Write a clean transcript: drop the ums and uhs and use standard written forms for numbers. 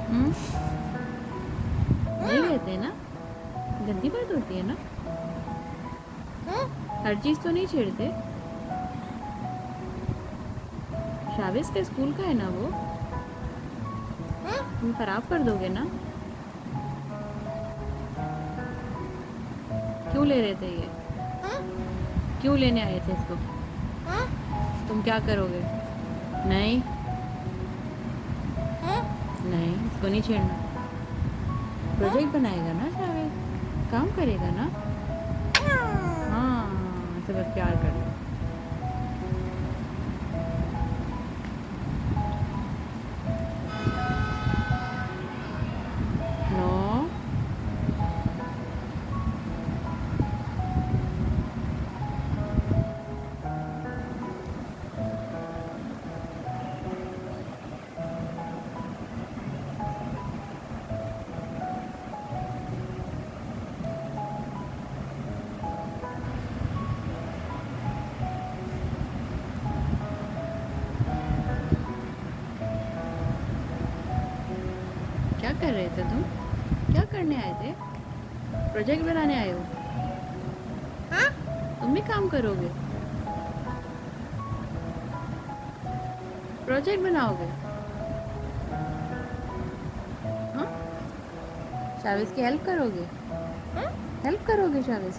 हम्म, नहीं कहते ना, गंदी बात होती है ना। हर चीज तो नहीं छेड़ते। शाविस के स्कूल का है ना वो, तुम खराब कर दोगे ना। क्यों ले रहे थे ये, क्यों लेने आए थे इसको, तुम क्या करोगे। नहीं नहीं, इसको नहीं छेड़ना। प्रोजेक्ट बनाएगा ना शाविस, काम करेगा ना। हाँ, इसे बस प्यार कर लो। नो, क्या कर रहे थे तुम, क्या करने आए थे। प्रोजेक्ट बनाने आए हो, तुम भी काम करोगे, प्रोजेक्ट बनाओगे। हाँ, शाविस की हेल्प करोगे, हेल्प करोगे शाविस।